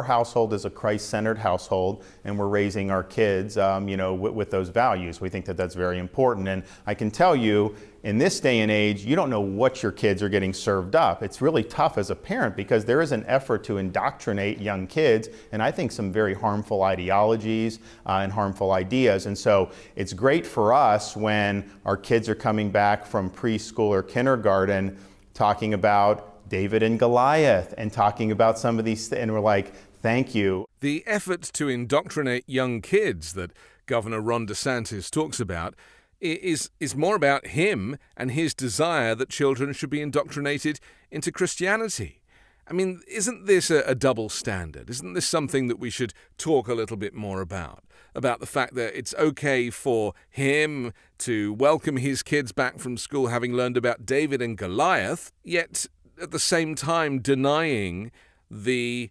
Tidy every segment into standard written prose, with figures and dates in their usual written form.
our household is a Christ-centered household, and we're raising our kids, with those values. We think that that's very important. And I can tell you, in this day and age, you don't know what your kids are getting served up. It's really tough as a parent because there is an effort to indoctrinate young kids, and I think some very harmful ideologies and harmful ideas. And so it's great for us when our kids are coming back from preschool or kindergarten talking about David and Goliath and talking about some of these things, and we're like, thank you. The effort to indoctrinate young kids that Governor Ron DeSantis talks about is more about him and his desire that children should be indoctrinated into Christianity. I mean, isn't this a double standard? Isn't this something that we should talk a little bit more about? About the fact that it's okay for him to welcome his kids back from school having learned about David and Goliath, yet at the same time denying the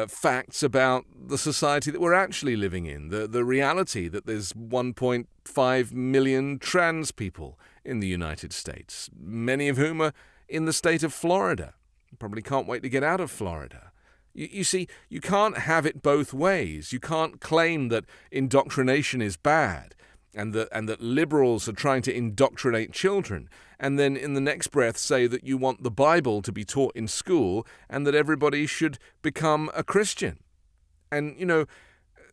facts about the society that we're actually living in, the reality that there's 1.5 million trans people in the United States, many of whom are in the state of Florida. Probably can't wait to get out of Florida. You see, you can't have it both ways. You can't claim that indoctrination is bad and that liberals are trying to indoctrinate children, and then in the next breath say that you want the Bible to be taught in school and that everybody should become a Christian. And,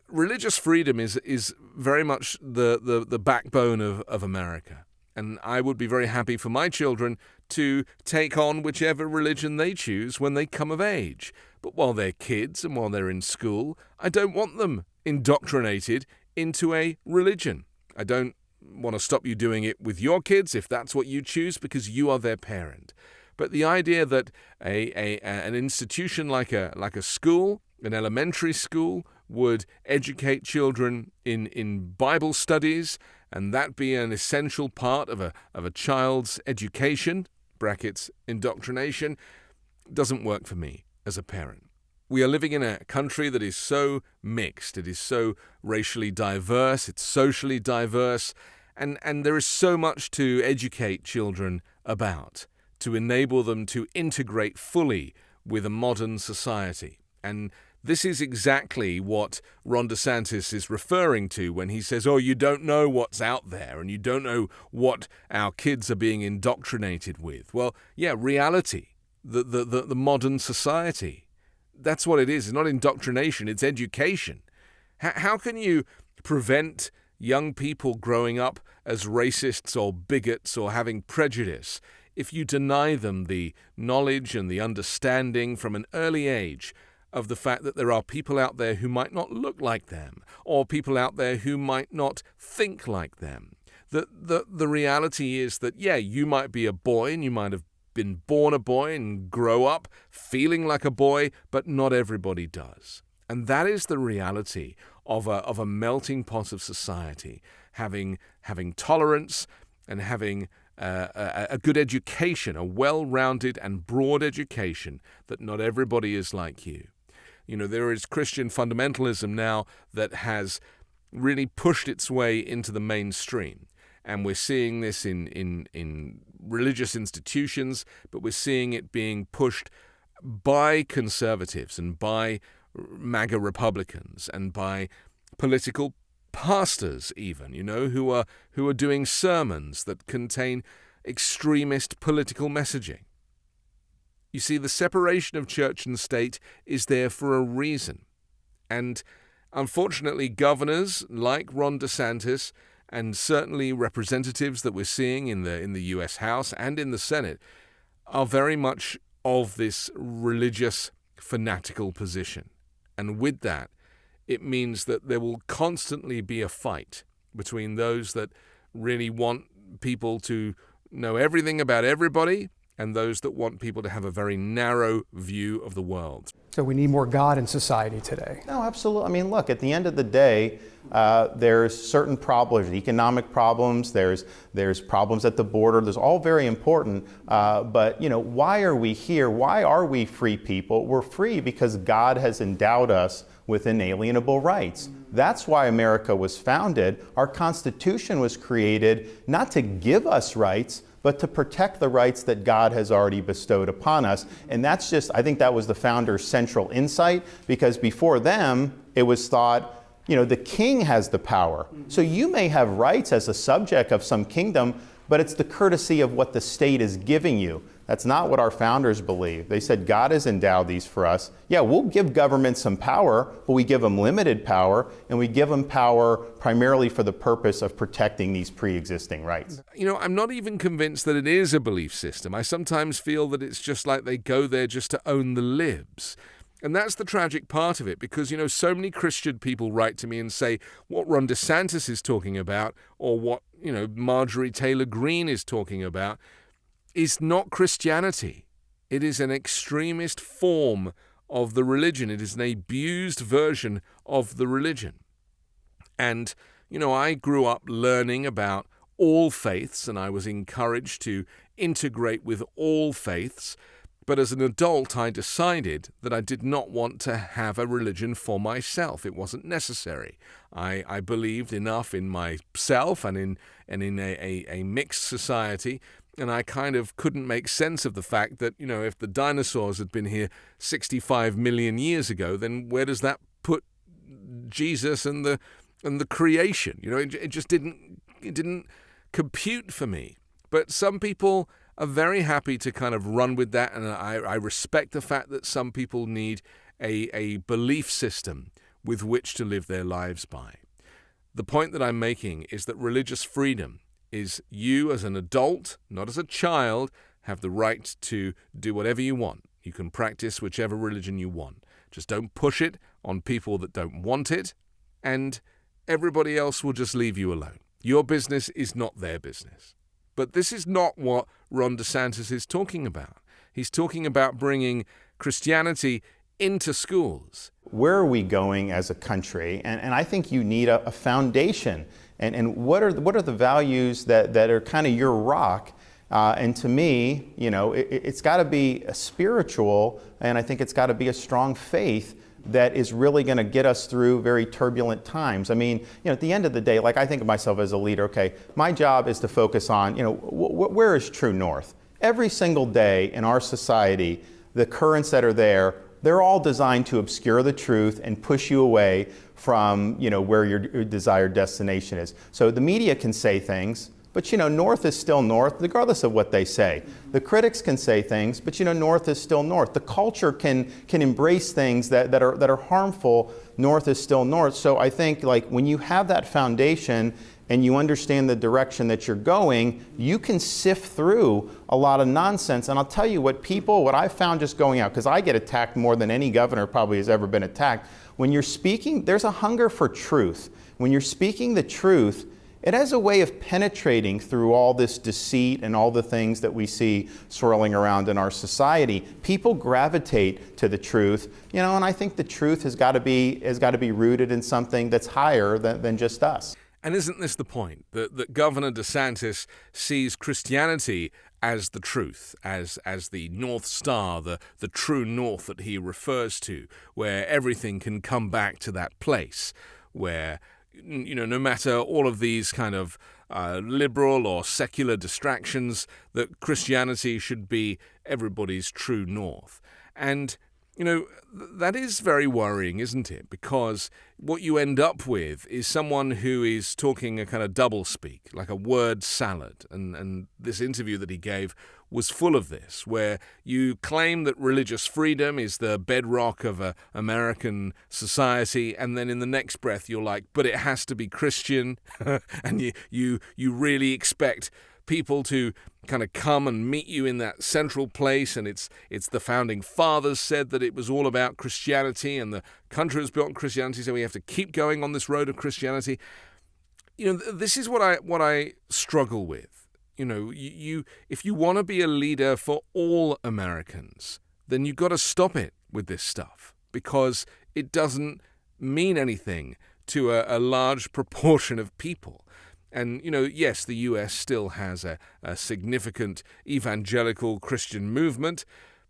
religious freedom is very much the backbone of America. And I would be very happy for my children to take on whichever religion they choose when they come of age. But while they're kids and while they're in school, I don't want them indoctrinated into a religion. I don't want to stop you doing it with your kids if that's what you choose, because you are their parent. But the idea that an institution like a school, an elementary school, would educate children in Bible studies, and that be an essential part of a child's education, brackets indoctrination, doesn't work for me as a parent. We are living in a country that is so mixed. It is so racially diverse. It's socially diverse. And there is so much to educate children about, to enable them to integrate fully with a modern society. And this is exactly what Ron DeSantis is referring to when he says, oh, you don't know what's out there and you don't know what our kids are being indoctrinated with. Well, yeah, reality, the modern society. That's what it is. It's not indoctrination, it's education. How can you prevent young people growing up as racists or bigots or having prejudice if you deny them the knowledge and the understanding from an early age of the fact that there are people out there who might not look like them, or people out there who might not think like them? The reality is that, yeah, you might be a boy and you might have been born a boy and grow up feeling like a boy, but not everybody does. And that is the reality of a melting pot of society, having tolerance and having a good education, a well-rounded and broad education, that not everybody is like you. There is Christian fundamentalism now that has really pushed its way into the mainstream. And we're seeing this in religious institutions, but we're seeing it being pushed by conservatives and by MAGA Republicans and by political pastors even, who are doing sermons that contain extremist political messaging. You see, the separation of church and state is there for a reason. And unfortunately, governors like Ron DeSantis, and certainly representatives that we're seeing in the U.S. House and in the Senate, are very much of this religious fanatical position. And with that, it means that there will constantly be a fight between those that really want people to know everything about everybody and those that want people to have a very narrow view of the world. So we need more God in society today. No, absolutely. I mean, look, at the end of the day, there's certain problems, economic problems, there's problems at the border, there's all very important. But, why are we here? Why are we free people? We're free because God has endowed us with inalienable rights. That's why America was founded. Our Constitution was created not to give us rights, but to protect the rights that God has already bestowed upon us. And that's just, I think that was the founder's central insight, because before them, it was thought, the king has the power. So you may have rights as a subject of some kingdom, but it's the courtesy of what the state is giving you. That's not what our founders believed. They said God has endowed these for us. Yeah, we'll give government some power, but we give them limited power, and we give them power primarily for the purpose of protecting these pre-existing rights. I'm not even convinced that it is a belief system. I sometimes feel that it's just like they go there just to own the libs. And that's the tragic part of it, because, so many Christian people write to me and say what Ron DeSantis is talking about, or what, Marjorie Taylor Greene is talking about, is not Christianity. It is an extremist form of the religion. It is an abused version of the religion. And, I grew up learning about all faiths, and I was encouraged to integrate with all faiths. But as an adult, I decided that I did not want to have a religion for myself. It wasn't necessary. I believed enough in myself and in a mixed society, and I kind of couldn't make sense of the fact that, if the dinosaurs had been here 65 million years ago, then where does that put Jesus and the creation? It just didn't compute for me. But some people are very happy to kind of run with that, and I respect the fact that some people need a belief system with which to live their lives by. The point that I'm making is that religious freedom is you as an adult, not as a child, have the right to do whatever you want. You can practice whichever religion you want. Just don't push it on people that don't want it, and everybody else will just leave you alone. Your business is not their business. But this is not what Ron DeSantis is talking about. He's talking about bringing Christianity into schools. Where are we going as a country? And I think you need a foundation. And what are the values that are kind of your rock? And to me, it's got to be a spiritual, and I think it's got to be a strong faith that is really going to get us through very turbulent times. I mean, at the end of the day, like I think of myself as a leader, okay, my job is to focus on, where is true north? Every single day in our society, the currents that are there, they're all designed to obscure the truth and push you away from, where your desired destination is. So the media can say things, but north is still north, regardless of what they say. The critics can say things, but north is still north. The culture can embrace things that are harmful. North is still north. So I think when you have that foundation and you understand the direction that you're going, you can sift through a lot of nonsense. And I'll tell you what I found just going out, because I get attacked more than any governor probably has ever been attacked. When you're speaking, there's a hunger for truth. When you're speaking the truth, it has a way of penetrating through all this deceit and all the things that we see swirling around in our society. People gravitate to the truth, and I think the truth has got to be rooted in something that's higher than just us. And isn't this the point, that Governor DeSantis sees Christianity as the truth, as the North Star, the true north that he refers to, where everything can come back to that place, where no matter all of these kind of liberal or secular distractions, that Christianity should be everybody's true north. And, that is very worrying, isn't it? Because what you end up with is someone who is talking a kind of doublespeak, like a word salad. And this interview that he gave was full of this, where you claim that religious freedom is the bedrock of American society, and then in the next breath you're like, but it has to be Christian, and you really expect people to kind of come and meet you in that central place, and it's the founding fathers said that it was all about Christianity, and the country was built on Christianity, so we have to keep going on this road of Christianity. This is what I struggle with. If you want to be a leader for all Americans, then you've got to stop it with this stuff, because it doesn't mean anything to a large proportion of people. And, yes, the U.S. still has a significant evangelical Christian movement,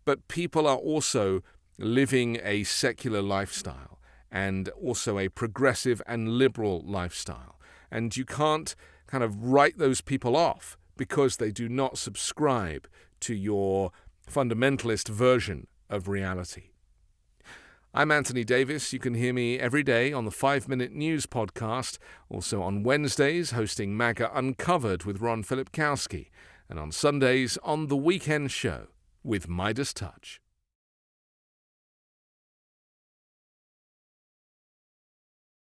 but people are also living a secular lifestyle and also a progressive and liberal lifestyle. And you can't kind of write those people off because they do not subscribe to your fundamentalist version of reality. I'm Anthony Davis. You can hear me every day on the 5-Minute News podcast, also on Wednesdays hosting MAGA Uncovered with Ron Filipkowski, and on Sundays on The Weekend Show with Midas Touch.